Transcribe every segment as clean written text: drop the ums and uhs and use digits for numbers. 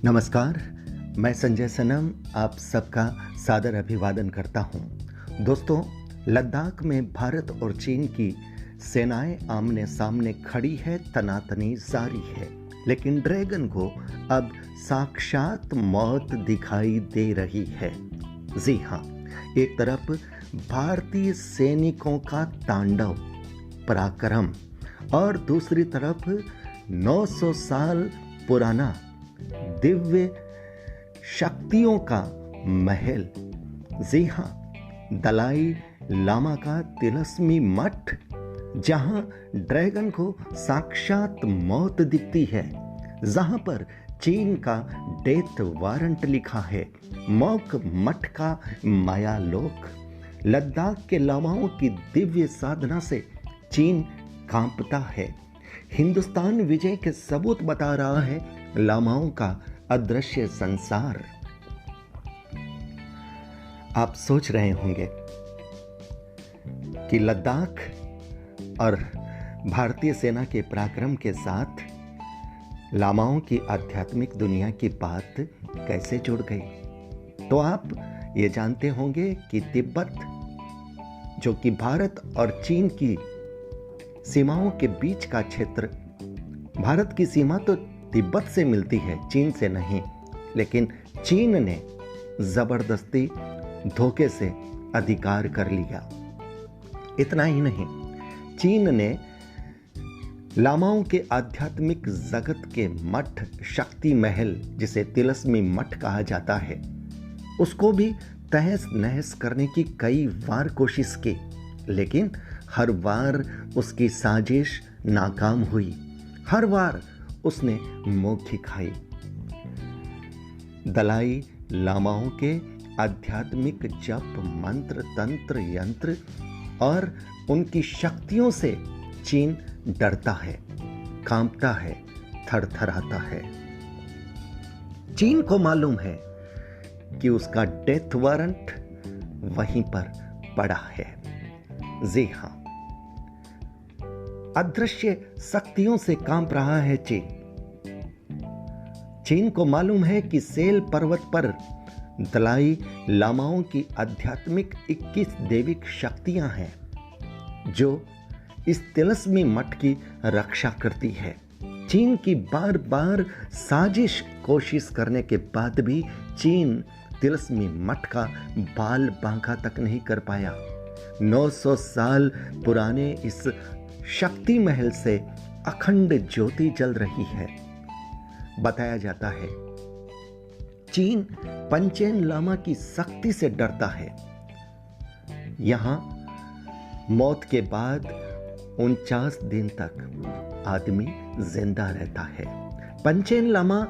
नमस्कार, मैं संजय सनम आप सबका सादर अभिवादन करता हूं। दोस्तों, लद्दाख में भारत और चीन की सेनाएं आमने सामने खड़ी है, तनातनी जारी है, लेकिन ड्रैगन को अब साक्षात मौत दिखाई दे रही है। जी हाँ, एक तरफ भारतीय सैनिकों का तांडव पराक्रम और दूसरी तरफ 900 साल पुराना दिव्य शक्तियों का महल। जी हाँ, दलाई लामा का तिलस्मी मठ, जहां ड्रैगन को साक्षात मौत दिखती है, जहां पर चीन का डेथ वारंट लिखा है, मौक मठ का मायालोक। लद्दाख के लामाओं की दिव्य साधना से चीन कांपता है। हिंदुस्तान विजय के सबूत बता रहा है लामाओं का अदृश्य संसार। आप सोच रहे होंगे कि लद्दाख और भारतीय सेना के पराक्रम के साथ लामाओं की आध्यात्मिक दुनिया की बात कैसे जुड़ गई। तो आप ये जानते होंगे कि तिब्बत, जो कि भारत और चीन की सीमाओं के बीच का क्षेत्र, भारत की सीमा तो तिब्बत से मिलती है, चीन से नहीं, लेकिन चीन ने जबरदस्ती धोखे से अधिकार कर लिया। इतना ही नहीं, चीन ने लामाओं के आध्यात्मिक जगत के मठ, शक्ति महल, जिसे तिलस्मी मठ कहा जाता है, उसको भी तहस नहस करने की कई बार कोशिश की, लेकिन हर बार उसकी साजिश नाकाम हुई। हर बार उसने मोक्षी खाई। दलाई लामाओं के आध्यात्मिक जप, मंत्र, तंत्र, यंत्र और उनकी शक्तियों से चीन डरता है, कांपता है, थरथराता है। चीन को मालूम है कि उसका डेथ वारंट वहीं पर पड़ा है। जी हां, अदृश्य शक्तियों से कांप रहा है चीन। चीन को मालूम है कि सेल पर्वत पर दलाई लामाओं की आध्यात्मिक 21 दैविक शक्तियां हैं, जो इस तिलस्मी मठ की रक्षा करती है। चीन की बार बार साजिश कोशिश करने के बाद भी चीन तिलस्मी मठ का बाल बांका तक नहीं कर पाया। 900 साल पुराने इस शक्ति महल से अखंड ज्योति जल रही है। बताया जाता है चीन पंचेन लामा की शक्ति से डरता है। यहां मौत के बाद 49 दिन तक आदमी जिंदा रहता है। पंचेन लामा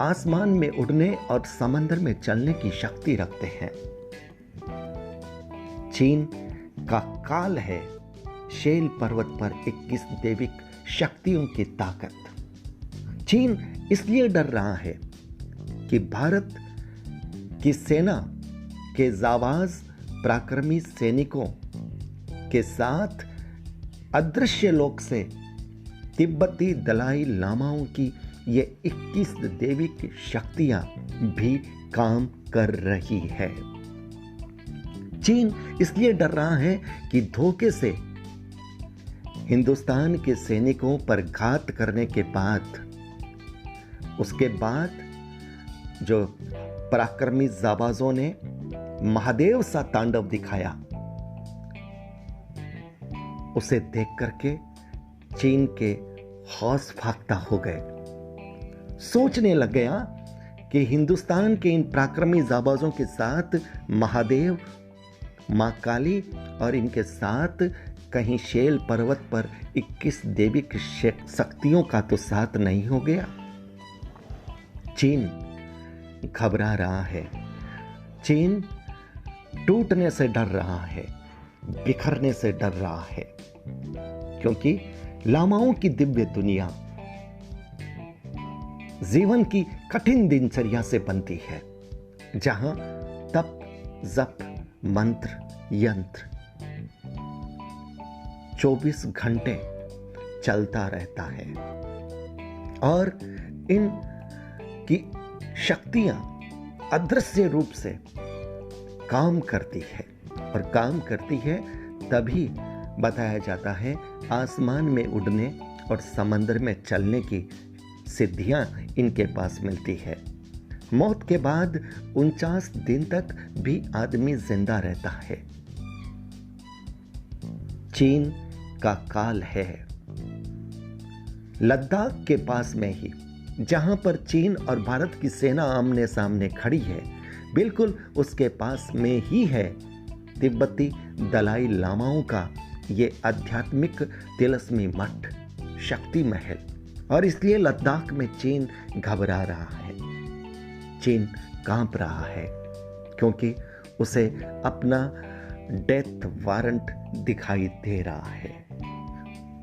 आसमान में उड़ने और समंदर में चलने की शक्ति रखते हैं। चीन का काल है शेल पर्वत पर 21 दैविक शक्तियों की ताकत। चीन इसलिए डर रहा है कि भारत की सेना के जाबाज पराक्रमी सैनिकों के साथ अदृश्य लोक से तिब्बती दलाई लामाओं की ये 21 दैविक शक्तियां भी काम कर रही है। चीन इसलिए डर रहा है कि धोखे से हिंदुस्तान के सैनिकों पर घात करने के बाद, उसके बाद जो पराक्रमी जाबाजों ने महादेव सा तांडव दिखाया, उसे देख करके चीन के हौस फाख्ता हो गए। सोचने लग गया कि हिंदुस्तान के इन पराक्रमी जाबाजों के साथ महादेव, मां काली और इनके साथ कहीं शेल पर्वत पर 21 दैविक शक्तियों का तो साथ नहीं हो गया। चीन घबरा रहा है। चीन टूटने से डर रहा है, बिखरने से डर रहा है, क्योंकि लामाओं की दिव्य दुनिया जीवन की कठिन दिनचर्या से बनती है, जहां तप, जप, मंत्र, यंत्र 24 घंटे चलता रहता है और इन की शक्तियां अदृश्य रूप से काम करती है, और काम करती है तभी बताया जाता है आसमान में उड़ने और समंदर में चलने की सिद्धियां इनके पास मिलती है। मौत के बाद 49 दिन तक भी आदमी जिंदा रहता है। चीन का काल है लद्दाख के पास में ही, जहां पर चीन और भारत की सेना आमने सामने खड़ी है, बिल्कुल उसके पास में ही है तिब्बती दलाई लामाओं का ये आध्यात्मिक तिलस्मी मठ, शक्ति महल। और इसलिए लद्दाख में चीन घबरा रहा है, चीन कांप रहा है, क्योंकि उसे अपना डेथ वारंट दिखाई दे रहा है।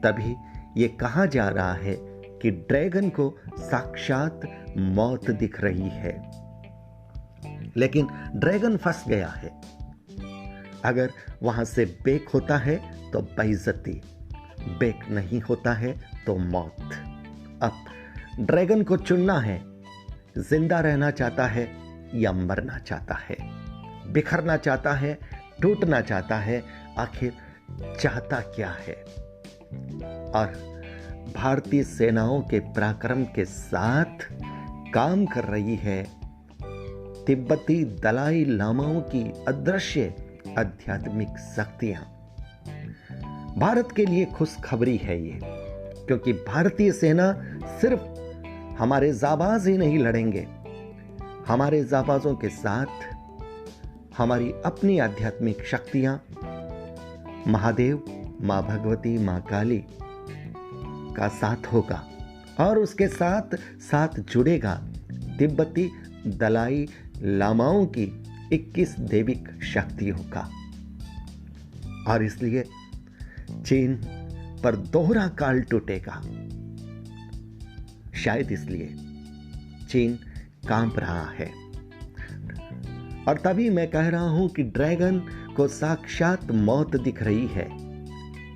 तभी ये कहा जा रहा है कि ड्रैगन को साक्षात मौत दिख रही है, लेकिन ड्रैगन फंस गया है। अगर वहां से बेक होता है तो बेइज्जती, बेक नहीं होता है तो मौत। अब ड्रैगन को चुनना है, जिंदा रहना चाहता है या मरना चाहता है, बिखरना चाहता है, टूटना चाहता है, आखिर चाहता क्या है। और भारतीय सेनाओं के पराक्रम के साथ काम कर रही है तिब्बती दलाई लामाओं की अदृश्य आध्यात्मिक शक्तियां। भारत के लिए खुशखबरी है ये, क्योंकि भारतीय सेना सिर्फ हमारे जाबाज ही नहीं लड़ेंगे, हमारे जाबाजों के साथ हमारी अपनी आध्यात्मिक शक्तियां, महादेव, मां भगवती, मां काली का साथ होगा, और उसके साथ साथ जुड़ेगा तिब्बती दलाई लामाओं की 21 दैविक शक्तियों का। और इसलिए चीन पर दोहरा काल टूटेगा। शायद इसलिए चीन कांप रहा है। और तभी मैं कह रहा हूं कि ड्रैगन को साक्षात मौत दिख रही है।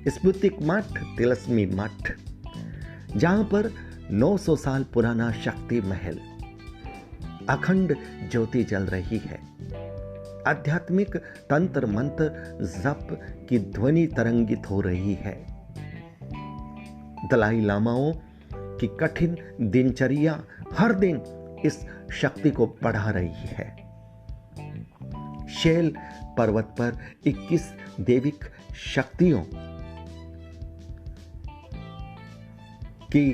स्पुतिक मठ, तिलस्मी मठ, जहां पर 900 साल पुराना शक्ति महल, अखंड ज्योति जल रही है, आध्यात्मिक तंत्र मंत्र जप की ध्वनि तरंगित हो रही है, दलाई लामाओं की कठिन दिनचर्या हर दिन इस शक्ति को बढ़ा रही है। शैल पर्वत पर 21 दैविक शक्तियों की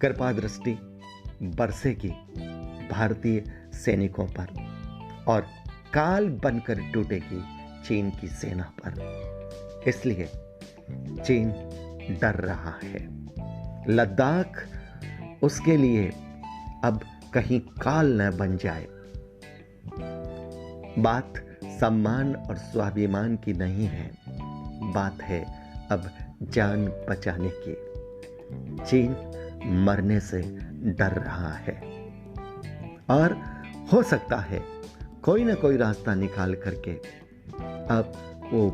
कृपा दृष्टि बरसेगी भारतीय सैनिकों पर, और काल बनकर टूटेगी चीन की सेना पर। इसलिए चीन डर रहा है। लद्दाख उसके लिए अब कहीं काल न बन जाए। बात सम्मान और स्वाभिमान की नहीं है, बात है अब जान बचाने की। चीन मरने से डर रहा है, और हो सकता है कोई ना कोई रास्ता निकाल करके अब वो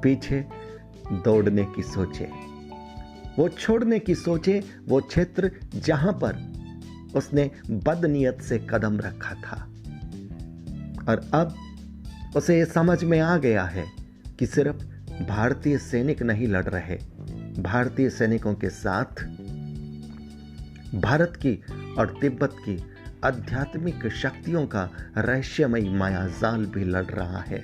पीछे दौड़ने की सोचे, वो छोड़ने की सोचे वो क्षेत्र जहां पर उसने बदनीयत से कदम रखा था। और अब उसे ये समझ में आ गया है कि सिर्फ भारतीय सैनिक नहीं लड़ रहे, भारतीय सैनिकों के साथ भारत की और तिब्बत की आध्यात्मिक शक्तियों का रहस्यमयी मायाजाल भी लड़ रहा है।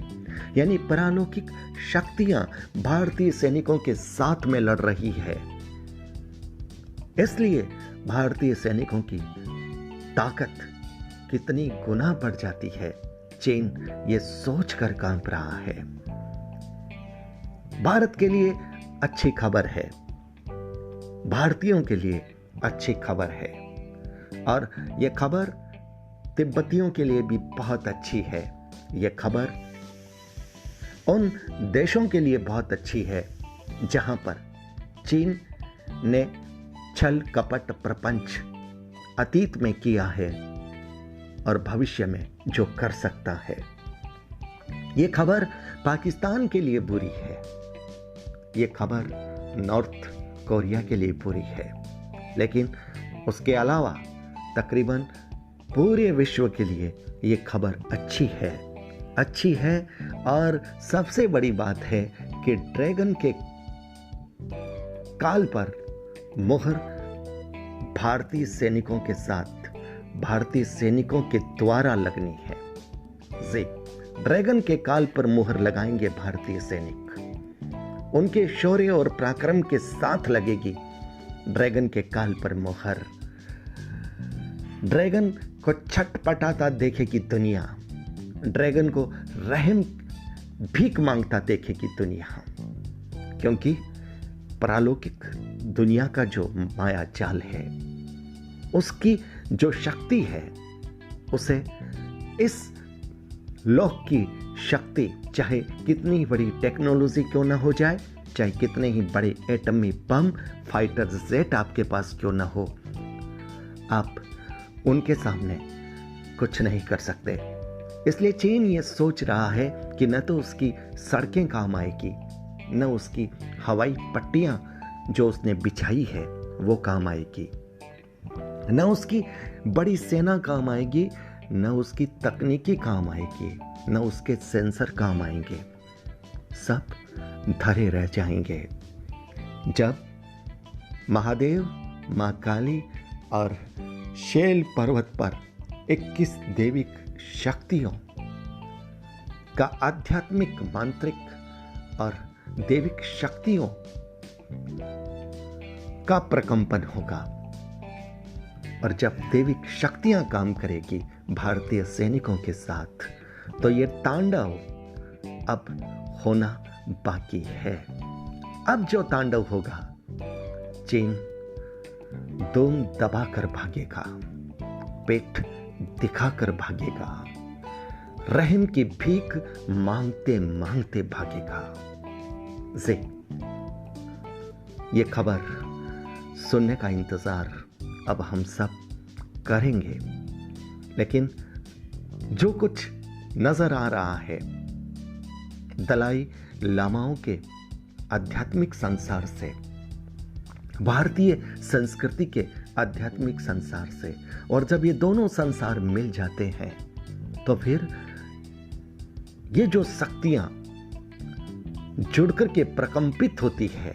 यानी परालौकिक शक्तियां भारतीय सैनिकों के साथ में लड़ रही है। इसलिए भारतीय सैनिकों की ताकत कितनी गुना बढ़ जाती है, चीन ये सोचकर कांप रहा है। भारत के लिए अच्छी खबर है, भारतीयों के लिए अच्छी खबर है, और यह खबर तिब्बतियों के लिए भी बहुत अच्छी है। यह खबर उन देशों के लिए बहुत अच्छी है जहां पर चीन ने छल कपट प्रपंच अतीत में किया है और भविष्य में जो कर सकता है। यह खबर पाकिस्तान के लिए बुरी है, यह खबर नॉर्थ कोरिया के लिए बुरी है, लेकिन उसके अलावा तकरीबन पूरे विश्व के लिए ये खबर अच्छी है। और सबसे बड़ी बात है कि ड्रैगन के काल पर मुहर भारतीय सैनिकों के साथ, भारतीय सैनिकों के द्वारा लगनी है। जी, ड्रैगन के काल पर मुहर लगाएंगे भारतीय सैनिक। उनके शौर्य और पराक्रम के साथ लगेगी ड्रैगन के काल पर मुहर। ड्रैगन को छटपटाता देखेगी दुनिया, ड्रैगन को रहम भीख मांगता देखेगी दुनिया, क्योंकि पारलौकिक दुनिया का जो माया जाल है, उसकी जो शक्ति है, उसे इस लोक की शक्ति चाहे कितनी बड़ी टेक्नोलॉजी क्यों ना हो जाए, चाहे कितने ही बड़े एटमी बम, फाइटर जेट आपके पास क्यों ना हो, आप उनके सामने कुछ नहीं कर सकते। इसलिए चीन ये सोच रहा है कि न तो उसकी सड़कें काम आएगी, न उसकी हवाई पट्टियां जो उसने बिछाई है वो काम आएगी, न उसकी बड़ी सेना काम आएगी, न उसकी तकनीकी काम आएगी, न उसके सेंसर काम आएंगे। सब धरे रह जाएंगे। जब महादेव, मां काली और शैल पर्वत पर 21 दैविक शक्तियों का आध्यात्मिक, मांत्रिक और दैविक शक्तियों का प्रकंपन होगा, और जब दैविक शक्तियां काम करेगी भारतीय सैनिकों के साथ, तो ये तांडव अब होना बाकी है। अब जो तांडव होगा, चीन दुम दबाकर भागेगा, पेट दिखाकर भागेगा, रहम की भीख मांगते मांगते भागेगा। जी, ये खबर सुनने का इंतजार अब हम सब करेंगे, लेकिन जो कुछ नजर आ रहा है दलाई लामाओं के आध्यात्मिक संसार से, भारतीय संस्कृति के आध्यात्मिक संसार से, और जब ये दोनों संसार मिल जाते हैं तो फिर ये जो शक्तियां जुड़कर के प्रकंपित होती है,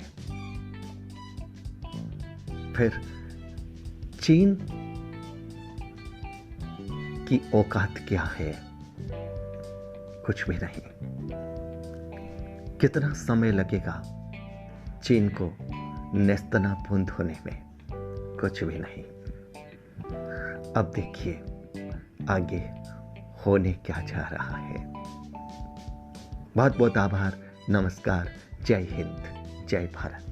फिर चीन की औकात क्या है? कुछ भी नहीं। कितना समय लगेगा चीन को नेस्तनाबूद होने में? कुछ भी नहीं। अब देखिए आगे होने क्या जा रहा है। बहुत बहुत आभार। नमस्कार। जय हिंद, जय भारत।